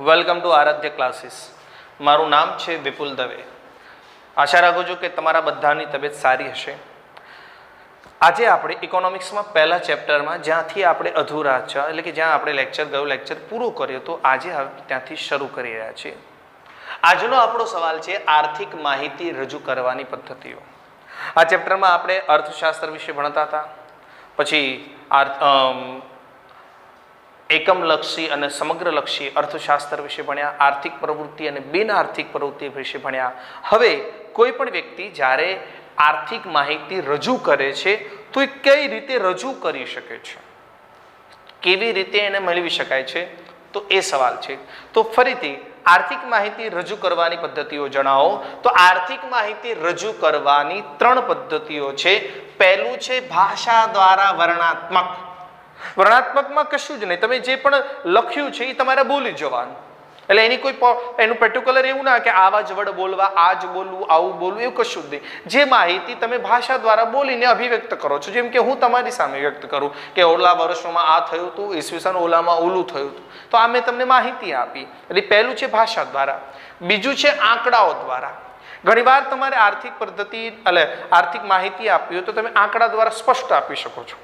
Welcome to Aaradhya classes. મારું નામ છે વિપુલ દવે. આશા રાખું છું કે તમારા બધાની તબિયત સારી હશે. આજે આપણે ઇકોનોમિક્સમાં પહેલા ચેપ્ટરમાં જ્યાંથી આપણે અધૂરા છે, એટલે કે જ્યાં આપણે લેક્ચર પૂરું કર્યો તો આજે ત્યાંથી શરૂ કરી રહ્યા છીએ. આજનો આપણો સવાલ છે આર્થિક માહિતી રજૂ કરવાની પદ્ધતિઓ. આ ચેપ્ટરમાં આપણે અર્થશાસ્ત્ર વિશે ભણતા હતા, પછી એકમલક્ષી અને સમગ્રલક્ષી અર્થશાસ્ત્ર વિશે ભણ્યા, આર્થિક પ્રવૃત્તિ અને બિન આર્થિક પ્રવૃત્તિ વિશે ભણ્યા. હવે કોઈ પણ વ્યક્તિ જ્યારે આર્થિક માહિતી રજૂ કરે છે તો એ કઈ રીતે રજૂ કરી શકે છે, કેવી રીતે એને મેળવી શકાય છે, તો એ સવાલ છે. તો ફરીથી આર્થિક માહિતી રજૂ કરવાની પદ્ધતિઓ જણાવો. તો આર્થિક માહિતી રજૂ કરવાની 3 પદ્ધતિઓ છે. પહેલું છે ભાષા દ્વારા વર્ણનાત્મક. વર્ણનાત્મકમાં કશું જ નહીં, તમે જે પણ લખ્યું છે એ તમારે બોલી જવાનું. એટલે એનું પર્ટિક્યુલર એવું ના કે આવા જ વર્ડ બોલવા, આ જ બોલવું, આવું બોલવું, એવું કશું જ નહીં. જે માહિતી તમે ભાષા દ્વારા બોલીને અભિવ્યક્ત કરો છો, જેમ કે હું તમારી સામે વ્યક્ત કરું કે ઓલા વર્ષોમાં આ થયું હતું, ઈસવીસન ઓલામાં ઓલું થયું હતું, તો આ મેં તમને માહિતી આપી. એટલે પહેલું છે ભાષા દ્વારા. બીજું છે આંકડાઓ દ્વારા. ઘણીવાર તમારે આર્થિક પદ્ધતિ એટલે આર્થિક માહિતી આપવી હોય તો તમે આંકડા દ્વારા સ્પષ્ટ આપી શકો છો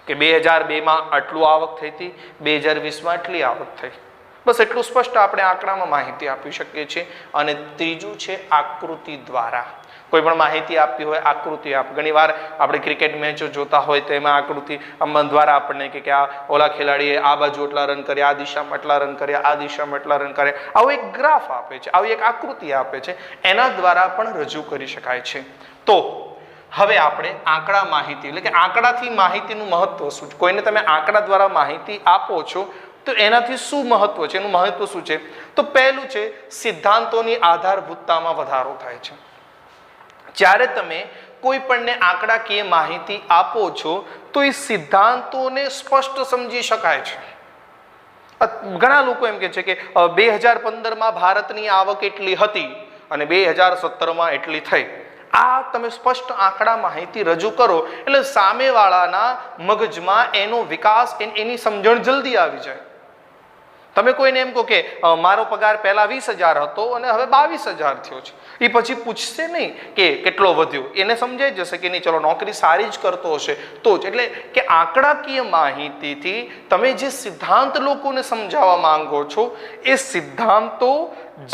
કે 2002માં આટલું આવક થઈ હતી, 2020માં આટલી આવક થઈ. બસ એટલું સ્પષ્ટ આપણે આંકડામાં માહિતી આપી શકીએ છીએ. અને ત્રીજું છે આકૃતિ દ્વારા. કોઈ પણ માહિતી આપવી હોય આકૃતિ આપ. ઘણીવાર આપણે ક્રિકેટ મેચો જોતા હોય તો એમાં આકૃતિ દ્વારા આપણને કે આ ઓલા ખેલાડીએ આ બાજુ એટલા રન કર્યા, આ દિશામાં એટલા રન કર્યા, આ દિશામાં એટલા રન કર્યા, આવું એક ગ્રાફ આપે છે, આવી એક આકૃતિ આપે છે. એના દ્વારા પણ રજૂ કરી શકાય છે. તો હવે આપણે આંકડા માહિતી એટલે કે આંકડાથી માહિતીનું મહત્વ શું છે, કોઈને તમે આંકડા દ્વારા માહિતી આપો છો તો એનાથી શું મહત્વ છે, એનું મહત્વ શું છે. તો પહેલું છે સિદ્ધાંતોની આધારભૂતતામાં વધારો થાય છે. જ્યારે તમે કોઈ પણને આંકડાકીય માહિતી આપો છો તો એ સિદ્ધાંતોને સ્પષ્ટ સમજી શકાય છે. ઘણા લોકો એમ કહે છે કે 2015માં ભારતની આવક એટલી હતી અને 2017માં એટલી થઈ. આ તમે સ્પષ્ટ આંકડા માહિતી રજૂ કરો એટલે સામેવાળાના મગજમાં એનો વિકાસ, એની સમજણ જલ્દી આવી જાય. તમે કોઈને એમ કહો કે મારો પગાર પહેલા 20,000 હતો અને હવે 22,000 થયો છે, એ પછી પૂછશે નહીં કે કેટલો વધ્યો. એને સમજાઈ જશે કે નહીં, ચલો નોકરી સારી જ કરતો હશે તો જ. એટલે કે આંકડાકીય માહિતીથી તમે જે સિદ્ધાંત લોકોને સમજાવવા માંગો છો એ સિદ્ધાંતો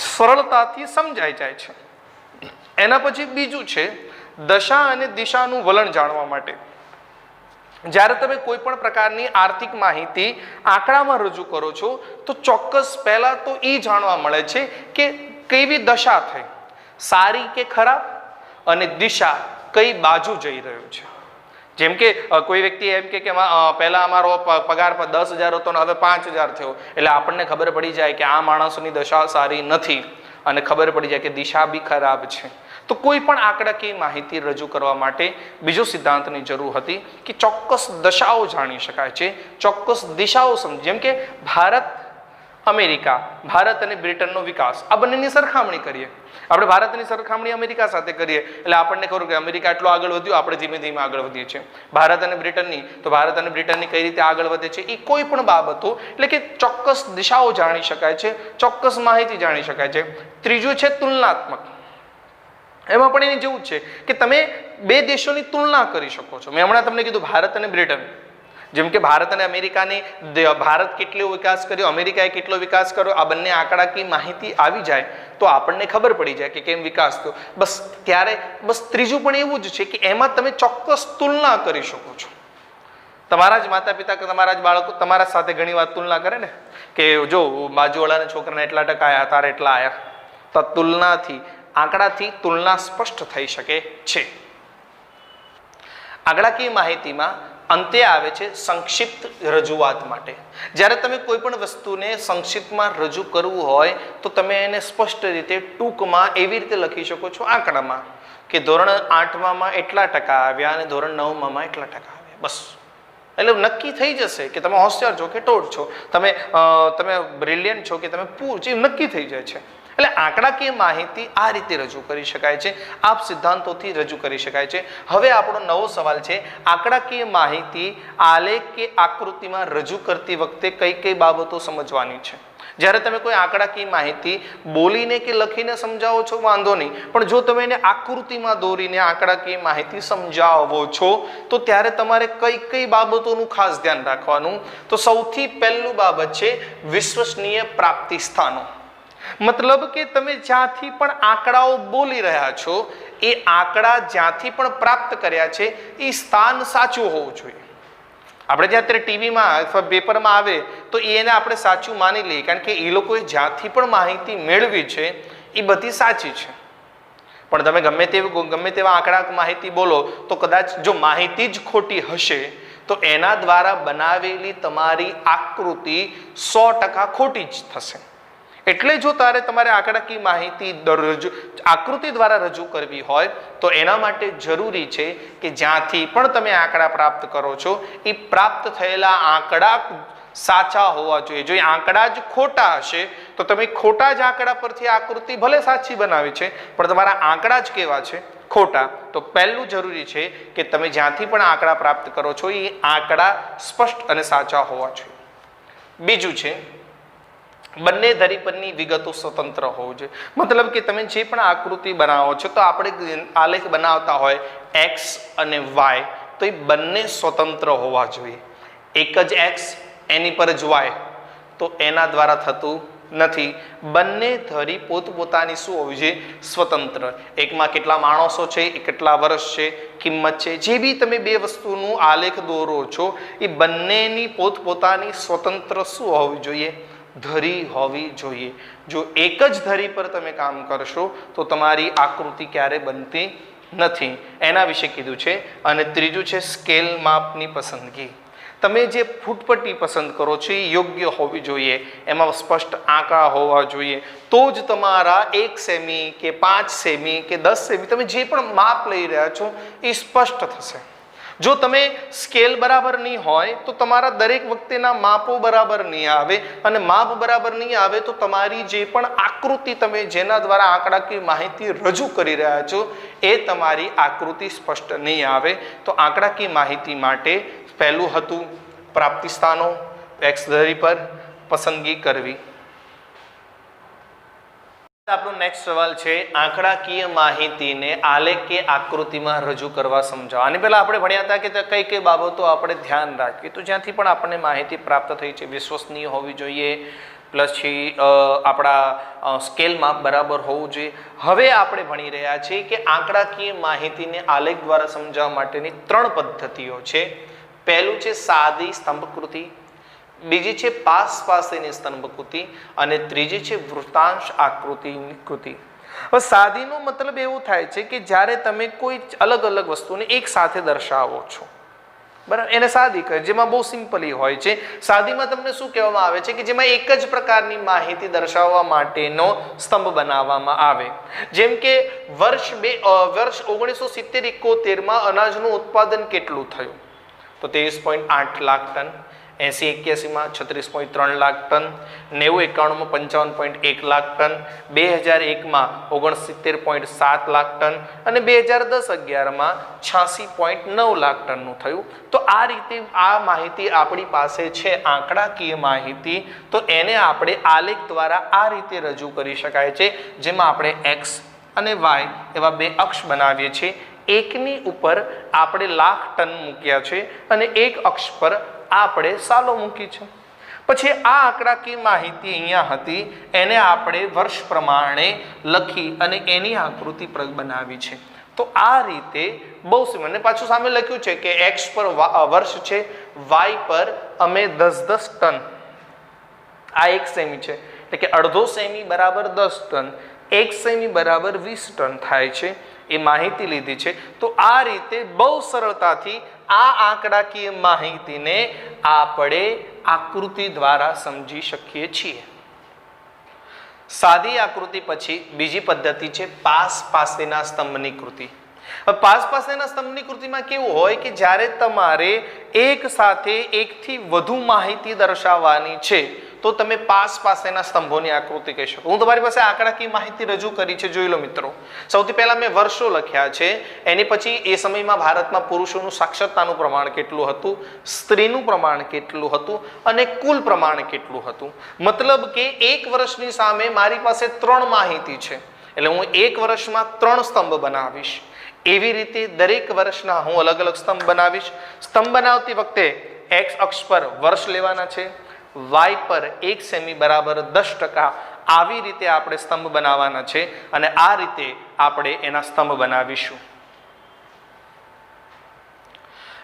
સરળતાથી સમજાઈ જાય છે. એના પછી બીજું છે દશા અને દિશાનું વલણ જાણવા માટે. જ્યારે તમે કોઈ પણ પ્રકારની આર્થિક માહિતી આંકડામાં રજૂ કરો છો તો ચોક્કસ પહેલા તો એ જાણવા મળે છે કે કેવી દશા થઈ, સારી કે ખરાબ, અને દિશા કઈ બાજુ જઈ રહ્યું છે. જેમ કે કોઈ વ્યક્તિ એમ કે પહેલા અમારો પગાર 10,000 હતો ને હવે 5,000 થયો, એટલે આપણને ખબર પડી જાય કે આ માણસની દશા સારી નથી અને ખબર પડી જાય કે દિશા બી ખરાબ છે. તો કોઈ પણ આંકડાકીય માહિતી રજૂ કરવા માટે બીજો સિદ્ધાંતની જરૂર હતી કે ચોક્કસ દશાઓ જાણી શકાય છે, ચોક્કસ દિશાઓ સમજ. જેમ કે ભારત અમેરિકા, ભારત અને બ્રિટનનો વિકાસ, આ બંનેની સરખામણી કરીએ. આપણે ભારતની સરખામણી અમેરિકા સાથે કરીએ એટલે આપણને ખબર કે અમેરિકા એટલો આગળ વધ્યું, આપણે ધીમે ધીમે આગળ વધીએ છીએ. ભારત અને બ્રિટનની, તો ભારત અને બ્રિટનની કઈ રીતે આગળ વધે છે, એ કોઈ પણ બાબતો એટલે કે ચોક્કસ દિશાઓ જાણી શકાય છે, ચોક્કસ માહિતી જાણી શકાય છે. ત્રીજું છે તુલનાત્મક. એમાં પણ એની જેવું છે કે તમે બે દેશોની તુલના કરી શકો છો. મેં હમણાં તમને કીધું ભારત અને બ્રિટન. જેમ કે ભારત અને અમેરિકાની, ભારત કેટલો વિકાસ કર્યો, અમેરિકાએ કેટલો વિકાસ કર્યો, આ બંને આંકડાકીય માહિતી આવી જાય તો આપણને ખબર પડી જાય કે કેમ વિકાસ થયો. બસ ત્યારે ત્રીજું પણ એવું જ છે કે એમાં તમે ચોક્કસ તુલના કરી શકો છો. તમારા જ માતા પિતા કે તમારા જ બાળકો તમારા સાથે ઘણી વાર તુલના કરે ને કે જો બાજુવાળાના છોકરાને એટલા ટકા આવ્યા, તારે એટલા આવ્યા. તો તુલનાથી, આંકડાથી તુલના સ્પષ્ટ થઈ શકે છે. આંકડાકીય માહિતીમાં અંતે આવે છે સંક્ષિપ્ત રજૂઆત માટે. જ્યારે તમે કોઈ પણ વસ્તુને સંક્ષિપ્તમાં રજૂ કરવું હોય તો તમે એને સ્પષ્ટ રીતે ટૂંકમાં એવી રીતે લખી શકો છો આંકડામાં કે ધોરણ 8માં એટલા ટકા આવ્યા અને ધોરણ 9માં એટલા ટકા આવ્યા. બસ એટલે નક્કી થઈ જશે કે તમે હોશિયાર છો કે ટોટ છો, તમે બ્રિલિયન્ટ છો કે તમે પૂર છો, નક્કી થઈ જાય છે. એટલે આંકડાકીય માહિતી આ રીતે રજૂ કરી શકાય છે, આ સિદ્ધાંતોથી રજૂ કરી શકાય છે. હવે આપણો નવો સવાલ છે, આંકડાકીય માહિતી આલેખ કે આકૃતિમાં રજૂ કરતી વખતે કઈ કઈ બાબતો સમજવાની છે. જ્યારે તમે કોઈ આંકડાકીય માહિતી બોલીને કે લખીને સમજાવો છો વાંધો નહીં, પણ જો તમે એને આકૃતિમાં દોરીને આંકડાકીય માહિતી સમજાવો છો તો ત્યારે તમારે કઈ કઈ બાબતોનું ખાસ ધ્યાન રાખવાનું. તો સૌથી પહેલું બાબત છે વિશ્વસનીય પ્રાપ્તિ સ્થાનો. મતલબ કે તમે જ્યાંથી પણ આંકડાઓ બોલી રહ્યા છો એ આંકડા જ્યાંથી પણ પ્રાપ્ત કર્યા છે એ સ્થાન સાચું હોવું જોઈએ. આપણે જ્યાં અત્યારે ટીવીમાં અથવા પેપરમાં આવે તો એને આપણે સાચું માની લઈએ, કારણ કે એ લોકોએ જ્યાંથી પણ માહિતી મેળવી છે એ બધી સાચી છે. પણ તમે ગમે તેવા આંકડા માહિતી બોલો તો કદાચ જો માહિતી જ ખોટી હશે તો એના દ્વારા બનાવેલી તમારી આકૃતિ 100% ખોટી જ થશે. એટલે જો તમારે આંકડાકીય માહિતી આકૃતિ દ્વારા રજૂ કરવી હોય તો એના માટે જરૂરી છે કે જ્યાંથી પણ તમે આંકડા પ્રાપ્ત કરો છો એ પ્રાપ્ત થયેલા આંકડા સાચા હોવા જોઈએ. જો એ આંકડા જ ખોટા હશે તો તમે ખોટા જ આંકડા પરથી આકૃતિ ભલે સાચી બનાવી છે પણ તમારા આંકડા જ કેવા છે? ખોટા. તો પહેલું જરૂરી છે કે તમે જ્યાંથી પણ આંકડા પ્રાપ્ત કરો છો એ આંકડા સ્પષ્ટ અને સાચા હોવા જોઈએ. બીજું છે બંને ધરી પરની વિગતો સ્વતંત્ર હોવું જોઈએ. મતલબ કે તમે જે પણ આકૃતિ બનાવો છો તો આપણે આલેખ બનાવતા હોય x અને y તો એ બંને સ્વતંત્ર હોવા જોઈએ. એક જ x એની પર જ y તો એના દ્વારા થતું નથી. બંને ધરી પોતપોતાની શું હોવી જોઈએ? સ્વતંત્ર. એકમાં કેટલા માણસો છે, એ કેટલા વર્ષ છે, કિંમત છે, જે બી તમે બે વસ્તુનું આલેખ દોરો છો એ બંનેની પોતપોતાની સ્વતંત્ર શું હોવી જોઈએ? ધરી હોવી જોઈએ. જો એક જ ધરી પર તમે કામ કરશો તો તમારી આકૃતિ ક્યારે બનતી નથી. એના વિશે કીધું છે. અને ત્રીજું છે સ્કેલ માપની પસંદગી. તમે જે ફૂટપટ્ટી પસંદ કરો છો એ યોગ્ય હોવી જોઈએ, એમાં સ્પષ્ટ આંકડા હોવા જોઈએ. તો જ તમારા 1 સેમી કે 5 સેમી કે 10 સેમી તમે જે પણ માપ લઈ રહ્યા છો એ સ્પષ્ટ થશે. જો તમે સ્કેલ બરાબર નહીં હોય તો તમારા દરેક વખતેના માપો બરાબર નહીં આવે, અને માપ બરાબર નહીં આવે તો તમારી જે પણ આકૃતિ તમે જેના દ્વારા આંકડાકીય માહિતી રજૂ કરી રહ્યા છો એ તમારી આકૃતિ સ્પષ્ટ નહીં આવે. તો આંકડાકીય માહિતી માટે પહેલું હતું પ્રાપ્તિ સ્થાનો, x ધરી પર પસંદગી કરવી. આપણો નેક્સ્ટ સવાલ છે આંકડાકીય માહિતીને આલેખ કે આકૃતિમાં રજૂ કરવા સમજાવો. આની પહેલા આપણે ભણ્યા હતા કે કઈ કઈ બાબતો આપણે ધ્યાન રાખીએ. તો જ્યાંથી પણ આપણને માહિતી પ્રાપ્ત થઈ છે વિશ્વસનીય હોવી જોઈએ, પ્લસથી આપણા સ્કેલ માપ બરાબર હોવું જોઈએ. હવે આપણે ભણી રહ્યા છીએ કે આંકડાકીય માહિતીને આલેખ દ્વારા સમજાવવા માટેની 3 પદ્ધતિઓ છે. પહેલું છે સાદી સ્તંભકૃતિ, બીજી છે પાસ પાસેની સ્તંભકૃતિ અને ત્રીજી છે વૃત્તાંશ આકૃતિની કૃતિ. હવે સાદીનો મતલબ એવું થાય છે કે જ્યારે તમે કોઈ અલગ અલગ વસ્તુને એક સાથે દર્શાવો છો, બરાબર, એને સાદી કહે, જેમાં બહુ સિમ્પલી હોય છે. સાદીમાં તમને શું કહેવામાં આવે છે કે જેમાં એક જ પ્રકારની માહિતી દર્શાવવા માટેનો સ્તંભ બનાવવામાં આવે. જેમ કે વર્ષ 1970-71 અનાજનું ઉત્પાદન કેટલું થયું? તો 23.8 lakh ton. 80-81 36.3 lakh ton. 90-91 55.1 lakh ton. 2001 69.7 lakh ton અને 2010-11 86.9 લાખ ટનનું થયું. તો આ રીતે આ માહિતી આપણી પાસે છે, આંકડાકીય માહિતી. તો એને આપણે આલેખ દ્વારા આ રીતે રજૂ કરી શકાય છે, જેમાં આપણે x અને y એવા બે અક્ષ બનાવીએ છીએ. એકની ઉપર આપણે લાખ ટન મૂક્યા છે અને એક અક્ષ પર આપણે સાલો મૂકી છે. પછી આ આંકડાકીય માહિતી અહીંયા હતી એને આપણે વર્ષ પ્રમાણે લખી અને એની આકૃતિ બનાવી છે. તો આ રીતે બહુ સિમ્પલ. પાછું સામે લખ્યું છે કે x પર વર્ષ છે, y પર અમે 10-10 ટન, આ 1 સેમી છે એટલે કે અડધો સેમી બરાબર 10 ટન, 1 સેમી બરાબર 20 ટન થાય છે. એ માહિતી લીધી છે. તો આ રીતે બહુ સરળતાથી આ આંકડાકીય માહિતીને આપણે આકૃતિ દ્વારા સમજી શકીએ છીએ. સાદી આકૃતિ પછી બીજી પદ્ધતિ છે પાસ પાસેના સ્તંભની કૃતિ. પાસ પાસેના સ્તંભની કૃતિમાં કેવું હોય કે જ્યારે તમારે એક સાથે એકથી વધુ માહિતી દર્શાવવાની છે તો તમે પાસ પાસેના સ્તંભોની આકૃતિ કહી શકો. હું તમારી પાસે આંકડાકીય માહિતી રજૂ કરી છે, જોઈ લો મિત્રો. સૌથી પહેલા મેં વર્ષો લખ્યા છે, એની પછી એ સમયમાં ભારતમાં પુરુષોનું સાક્ષરતાનું પ્રમાણ કેટલું હતું, સ્ત્રીનું પ્રમાણ કેટલું હતું અને કુલ પ્રમાણ કેટલું હતું. મતલબ કે એક વર્ષની સામે મારી પાસે 3 માહિતી છે, એટલે હું એક વર્ષમાં 3 સ્તંભ બનાવીશ. એવી રીતે દરેક વર્ષના હું અલગ અલગ સ્તંભ બનાવીશ. સ્તંભ બનાવતી વખતે એક્સ અક્ષ પર વર્ષ લેવાના છે, વાય પર 1 સેમી બરાબર 10%. આવી રીતે આપણે સ્તંભ બનાવવાના છે અને આ રીતે આપણે એના સ્તંભ બનાવીશું.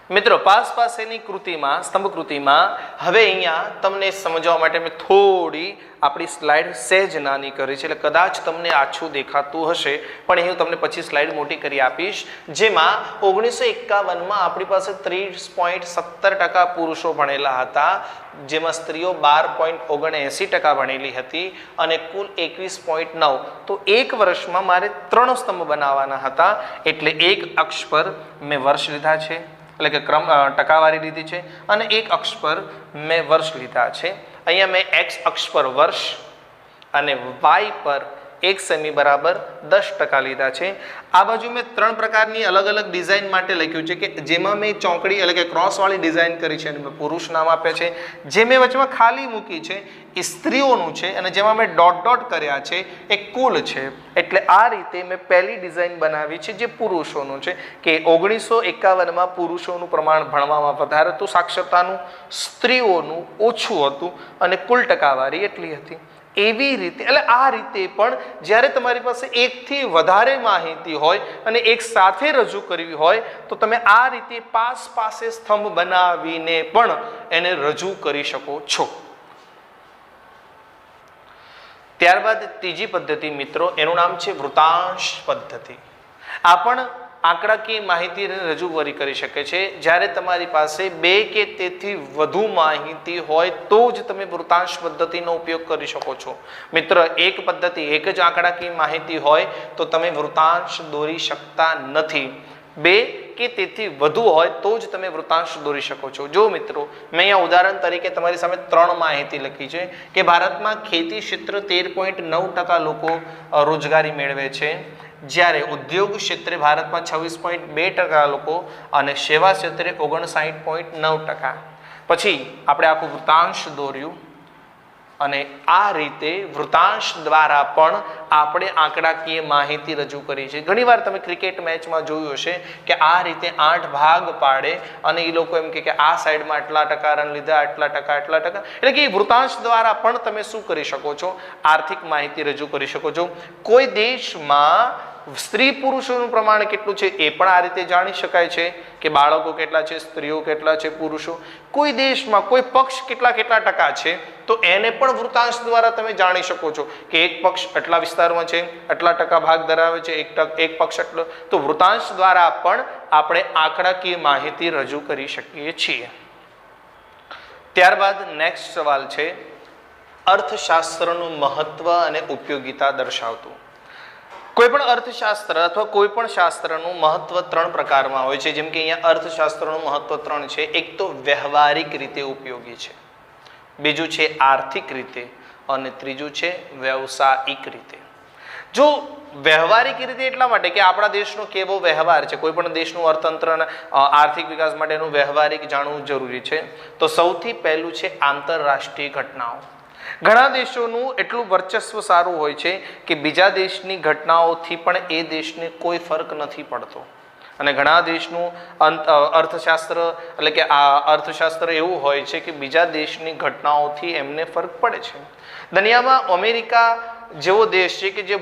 મિત્રો, પાસ પાસેની કૃતિમાં, સ્તંભ કૃતિમાં હવે અહીંયા તમને સમજવા માટે મેં થોડી આપણી સ્લાઇડ સહેજ નાની કરી છે, એટલે કદાચ તમને આછું દેખાતું હશે, પણ અહીં હું તમને પછી સ્લાઇડ મોટી કરી આપીશ. જેમાં 1951માં આપણી પાસે 30.17% પુરુષો ભણેલા હતા, જેમાં સ્ત્રીઓ 12.79% ભણેલી હતી અને કુલ 21.9. તો એક વર્ષમાં મારે 3 સ્તંભ બનાવવાના હતા, એટલે એક અક્ષ પર મેં વર્ષ લીધા છે, એટલે કે ટકાવારી લીધી છે, અને એક અક્ષ પર મેં વર્ષ લીધા છે. અહીંયા મેં એક્સ અક્ષ પર વર્ષ અને વાય પર 1 સેમી બરાબર 10% લીધા છે. આ બાજુ મેં 3 પ્રકારની અલગ અલગ ડિઝાઇન માટે લખ્યું છે, કે જેમાં મેં ચોકડી એટલે કે ક્રોસવાળી ડિઝાઇન કરી છે અને મેં પુરુષ નામ આપ્યા છે. જે મેં વચમાં ખાલી મૂકી છે એ સ્ત્રીઓનું છે, અને જેમાં મેં ડોટ ડોટ કર્યા છે એ કુલ છે. એટલે આ રીતે મેં પહેલી ડિઝાઇન બનાવી છે જે પુરુષોનું છે, કે 1951માં પુરુષોનું પ્રમાણ ભણવામાં વધારે હતું, સાક્ષરતાનું, સ્ત્રીઓનું ઓછું હતું અને કુલ ટકાવારી એટલી હતી. એવી રીતે, એટલે આ રીતે પણ જ્યારે તમારી પાસે એકથી વધારે માહિતી હોય અને એક સાથે રજૂ કરવી હોય તો તમે આ રીતે પાસ પાસે સ્તંભ બનાવીને પણ એને રજૂ કરી શકો છો. ત્યારબાદ ત્રીજી પદ્ધતિ મિત્રો, એનું નામ છે વૃતાંશ પદ્ધતિ. આ પણ આંકડાકીય માહિતી રજૂ કરી શકે છે. જ્યારે તમારી પાસે 2 કે તેથી વધુ માહિતી હોય તો જ તમે વૃતાંશ પદ્ધતિનો ઉપયોગ કરી શકો છો. મિત્ર, એક પદ્ધતિ, એક જ આંકડાકીય માહિતી હોય તો તમે વૃતાંશ દોરી શકતા નથી. 2 કે તેથી વધુ હોય તો જ તમે વૃતાંશ દોરી શકો છો. જો મિત્રો, મેં અહીંયા ઉદાહરણ તરીકે તમારી સામે 3 માહિતી લખી છે, કે ભારતમાં ખેતી ક્ષેત્ર 13.9% લોકો રોજગારી મેળવે છે, જ્યારે ઉદ્યોગ ક્ષેત્રે ભારતમાં 26.2% લોકો અને સેવા ક્ષેત્રે 59.9%. પછી આપણે આખું વૃતાંશ દોર્યું અને આ રીતે વૃતાંશ દ્વારા પણ આપણે આંકડાકીય માહિતી રજૂ કરી છે. ઘણીવાર તમે ક્રિકેટ મેચમાં જોયું હશે કે આ રીતે 8 ભાગ પાડે અને એ લોકો એમ કે આ સાઈડમાં આટલા ટકા રન લીધા, આટલા ટકા, એટલે કે વૃતાંશ દ્વારા પણ તમે શું કરી શકો છો, આર્થિક માહિતી રજૂ કરી શકો છો. કોઈ દેશમાં સ્ત્રી પુરુષોનું પ્રમાણ કેટલું છે એ પણ આ રીતે જાણી શકાય છે, કે બાળકો કેટલા છે, સ્ત્રીઓ કેટલા છે, પુરુષો. કોઈ દેશમાં કોઈ પક્ષ કેટલા ટકા છે તો એને પણ વૃતાંશ દ્વારા તમે જાણી શકો છો, કે એક પક્ષ આટલા વિસ્તારમાં છે, આટલા ટકા ભાગ ધરાવે છે, એક પક્ષ આટલો. તો વૃતાંશ દ્વારા પણ આપણે આંકડાકીય માહિતી રજૂ કરી શકીએ છીએ. ત્યારબાદ નેક્સ્ટ સવાલ છે અર્થશાસ્ત્રનું મહત્વ અને ઉપયોગિતા દર્શાવતું. કોઈ પણ અર્થશાસ્ત્ર અથવા કોઈ પણ શાસ્ત્રનું મહત્વ 3 પ્રકારમાં હોય છે. જેમ કે અહીંયા અર્થશાસ્ત્રનું મહત્વ 3 છે. એક તો વ્યવહારિક રીતે ઉપયોગી છે, બીજું છે આર્થિક રીતે અને ત્રીજું છે વ્યવસાયિક રીતે. જો વ્યવહારિક રીતે એટલા માટે કે આપણા દેશનો કેવો વ્યવહાર છે, કોઈ પણ દેશનું અર્થતંત્ર અને આર્થિક વિકાસ માટેનું વ્યવહારિક જાણવું જરૂરી છે. તો સૌથી પહેલું છે આંતરરાષ્ટ્રીય ઘટનાઓ. ઘણા દેશોનું એટલું વર્ચસ્વ સારું હોય છે કે બીજા દેશની ઘટનાઓથી પણ એ દેશને કોઈ ફરક નથી પડતો, અને ઘણા દેશનું અર્થશાસ્ત્ર એટલે કે આ અર્થશાસ્ત્ર એવું હોય છે કે બીજા દેશની ઘટનાઓથી એમને ફરક પડે છે. દુનિયામાં અમેરિકા જેવો દેશ છે કે જે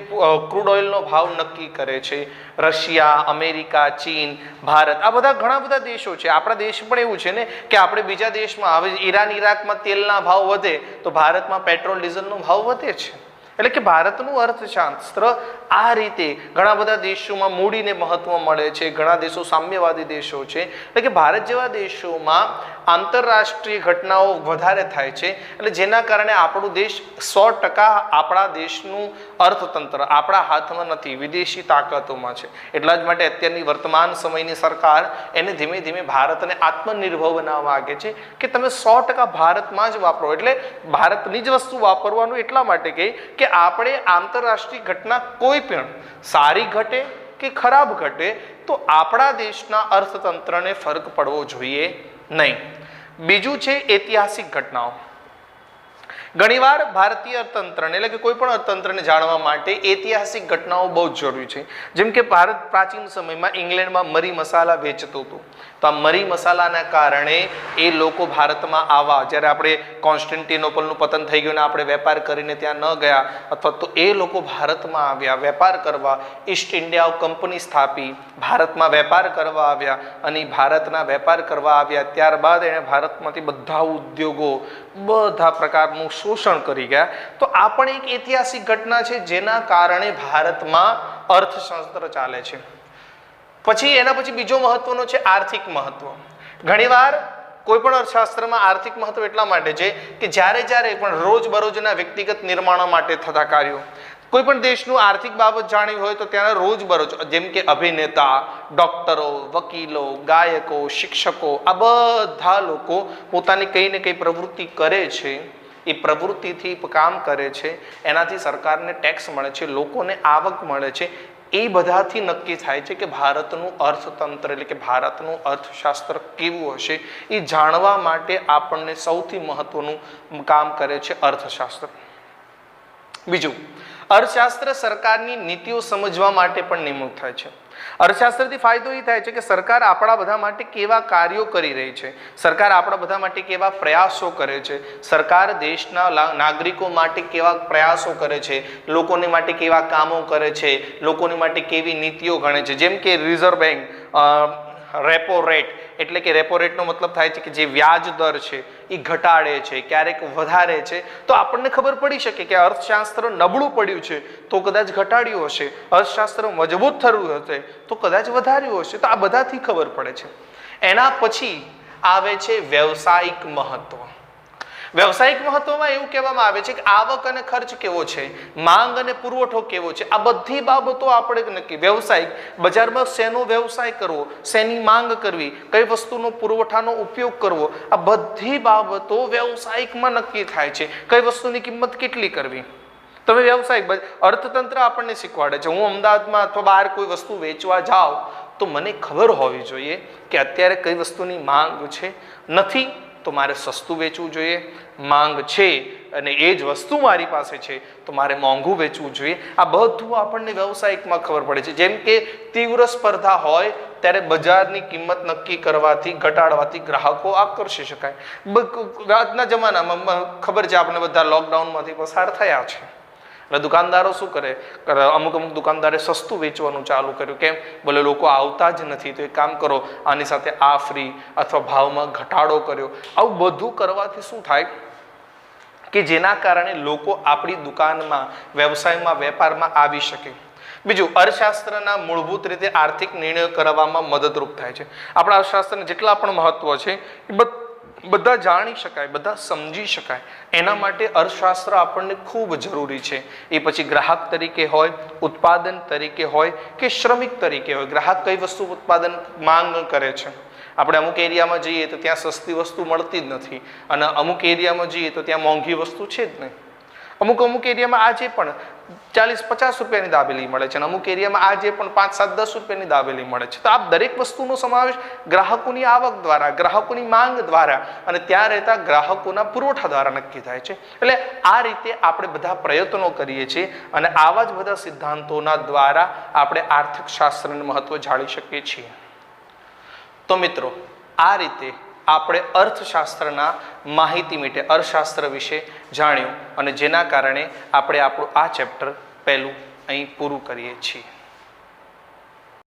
ક્રૂડ ઓઇલનો ભાવ નક્કી કરે છે, રશિયા, અમેરિકા, ચીન, ભારત, આ બધા ઘણા બધા દેશો છે. આપણા દેશ પણ એવું છે ને કે આપણે બીજા દેશમાં, હવે ઈરાન, ઈરાકમાં તેલના ભાવ વધે તો ભારતમાં પેટ્રોલ ડીઝલનો ભાવ વધે છે. એટલે કે ભારતનું અર્થશાસ્ત્ર આ રીતે ઘણા બધા દેશોમાં મૂડીને મહત્વ મળે છે, ઘણા દેશો સામ્યવાદી દેશો છે, એટલે કે ભારત જેવા દેશોમાં આંતરરાષ્ટ્રીય ઘટનાઓ વધારે થાય છે, એટલે જેના કારણે આપણું દેશ 100% આપણા દેશનું અર્થતંત્ર આપણા હાથમાં નથી, વિદેશી તાકાતોમાં છે. એટલા જ માટે અત્યારની વર્તમાન સમયની સરકાર એને ધીમે ધીમે ભારતને આત્મનિર્ભર બનાવવા માંગે છે કે તમે 100% ભારતમાં જ વાપરો. એટલે ભારતની જ વસ્તુ વાપરવાનું એટલા માટે કે આપણે આંતરરાષ્ટ્રીય ઘટના કોઈ પણ સારી ઘટે કે ખરાબ ઘટે તો આપણા દેશના અર્થતંત્રને ફરક પડવો જોઈએ નહીં. બીજું છે ઐતિહાસિક ઘટનાઓ. ઘણીવાર ભારતીય અર્થતંત્રને એટલે કે કોઈ પણ અર્થતંત્રને જાણવા માટે ઐતિહાસિક ઘટનાઓ બહુ જ જરૂરી છે. જેમ કે ભારત પ્રાચીન સમયમાં ઇંગ્લેન્ડમાં મરી મસાલા વેચતું હતું, તો આ મરી મસાલાના કારણે એ લોકો ભારતમાં આવવા, જ્યારે આપણે કોન્સ્ટન્ટિનોપલનું પતન થઈ ગયું ને આપણે વેપાર કરીને ત્યાં ન ગયા, અથવા તો એ લોકો ભારતમાં આવ્યા વેપાર કરવા, ઈસ્ટ ઇન્ડિયા કંપની સ્થાપી, ભારતમાં વેપાર કરવા આવ્યા અને ભારતના વેપાર કરવા આવ્યા ત્યારબાદ એણે ભારતમાંથી બધા ઉદ્યોગો બધા પ્રકારનું શોષણ કરી ગયા. તો આ પણ એક ઐતિહાસિક ઘટના છે જેના કારણે ભારતમાં અર્થશાસ્ત્ર ચાલે છે. પછી એના પછી બીજો મહત્વનો છે આર્થિક મહત્વ. ઘણીવાર કોઈ પણ અર્થશાસ્ત્રમાં આર્થિક મહત્વ એટલા માટે છે કે જ્યારે પણ રોજબરોજના વ્યક્તિગત નિર્માણો માટે થતા કાર્યો, કોઈ પણ દેશનું આર્થિક બાબત જાણવી હોય તો ત્યાંના રોજબરોજ જેમ કે અભિનેતા, ડોક્ટરો, વકીલો, ગાયકો, શિક્ષકો, આ બધા લોકો પોતાની કઈ ને કઈ પ્રવૃત્તિ કરે છે, એ પ્રવૃત્તિથી કામ કરે છે, એનાથી સરકારને ટેક્સ મળે છે, લોકોને આવક મળે છે. એ બધાથી નક્કી થાય છે કે ભારતનું અર્થતંત્ર એટલે કે ભારતનું અર્થશાસ્ત્ર કેવું હશે. એ જાણવા માટે આપણને સૌથી મહત્વનું કામ કરે છે અર્થશાસ્ત્ર. બીજું, અર્થશાસ્ત્ર સરકારની નીતિઓ સમજવા માટે પણ નિમણૂક થાય છે. અર્થશાસ્ત્રથી ફાયદો એ થાય છે કે સરકાર આપણા બધા માટે કેવા કાર્યો કરી રહી છે, સરકાર આપણા બધા માટે કેવા પ્રયાસો કરે છે, સરકાર દેશના નાગરિકો માટે કેવા પ્રયાસો કરે છે, લોકોની માટે કેવા કામો કરે છે, લોકોની માટે કેવી નીતિઓ ગણે છે. જેમ કે રિઝર્વ બેંક રેપો રેટ એટલે કે રેપો રેટનો મતલબ થાય છે કે જે વ્યાજ દર છે એ ઘટાડે છે, ક્યારેક વધારે છે, તો આપણને ખબર પડી શકે કે અર્થશાસ્ત્ર નબળું પડ્યું છે તો કદાચ ઘટાડ્યું હશે, અર્થશાસ્ત્ર મજબૂત થયું હશે તો કદાચ વધાર્યું હશે. તો આ બધાથી ખબર પડે છે. એના પછી આવે છે વ્યવસાયિક મહત્વ. વ્યવસાયિક મહત્વમાં એવું કહેવામાં આવે છે કે આવક અને ખર્ચ કેવો છે, માંગ અને પુરવઠો કેવો છે, આ બધી બાબતો આપણે નક્કી. વ્યવસાયિક બજારમાં શેનો વ્યવસાય કરવો, શેની માંગ કરવી, કઈ વસ્તુનો પુરવઠાનો ઉપયોગ કરવો, આ બધી બાબતો વ્યવસાયિકમાં નક્કી થાય છે. કઈ વસ્તુની કિંમત કેટલી કરવી, તમે વ્યવસાયિક અર્થતંત્ર આપણને શીખવાડે છે. હું અમદાવાદમાં અથવા બહાર કોઈ વસ્તુ વેચવા જાઉં તો મને ખબર હોવી જોઈએ કે અત્યારે કઈ વસ્તુની માંગ છે, નથી તો મારે સસ્તું વેચવું જોઈએ, માંગ છે અને એ જ વસ્તુ મારી પાસે છે તો મારે મોંઘું વેચવું જોઈએ. આ બધું આપણને વ્યવસાયિકમાં ખબર પડે છે. જેમ કે તીવ્ર સ્પર્ધા હોય ત્યારે બજારની કિંમત નક્કી કરવાથી, ઘટાડવાથી ગ્રાહકો આકર્ષી શકાય. આજના જમાનામાં ખબર છે આપણે બધા લોકડાઉનમાંથી પસાર થયા છે, એટલે દુકાનદારો શું કરે, અમુક દુકાનદારે સસ્તું વેચવાનું ચાલુ કર્યું. કેમ? બોલે લોકો આવતા જ નથી તો એક કામ કરો, આની સાથે આ ફ્રી અથવા ભાવમાં ઘટાડો કર્યો. આવું બધું કરવાથી શું થાય કે જેના કારણે લોકો આપણી દુકાનમાં, વ્યવસાયમાં, વેપારમાં આવી શકે. બીજું, અર્થશાસ્ત્રના મૂળભૂત રીતે આર્થિક નિર્ણયો કરવામાં મદદરૂપ થાય છે. આપણા અર્થશાસ્ત્રના જેટલા પણ મહત્વ છે એ બધા જાણી શકાય, બધા સમજી શકાય, એના માટે અર્થશાસ્ત્ર આપણને ખૂબ જરૂરી છે. એ પછી ગ્રાહક તરીકે હોય, ઉત્પાદન તરીકે હોય કે શ્રમિક તરીકે હોય, ગ્રાહક કઈ વસ્તુ ઉત્પાદન માંગ કરે છે. આપણે અમુક એરિયામાં જઈએ તો ત્યાં સસ્તી વસ્તુ મળતી જ નથી અને અમુક એરિયામાં જઈએ તો ત્યાં મોંઘી વસ્તુ છે જ નહીં. અમુક એરિયામાં આજે પણ 40-50 રૂપિયાની દાબેલી મળે છે અને અમુક એરિયામાં આજે પણ 5-7-10 રૂપિયાની દાબેલી મળે છે. તો આ દરેક વસ્તુનો સમાવેશ ગ્રાહકોની આવક દ્વારા, ગ્રાહકોની માંગ દ્વારા અને ત્યાં રહેતા ગ્રાહકોના પુરવઠા દ્વારા નક્કી થાય છે. એટલે આ રીતે આપણે બધા પ્રયત્નો કરીએ છીએ અને આવા જ બધા સિદ્ધાંતોના દ્વારા આપણે આર્થિક શાસ્ત્રનું મહત્વ જાણી શકીએ છીએ. તો મિત્રો, આ રીતે આપણે અર્થશાસ્ત્રના માહિતી માટે અર્થશાસ્ત્ર વિશે જાણ્યું અને જેના કારણે આપણે આપણું આ ચેપ્ટર પહેલું અહીં પૂરું કરીએ છીએ.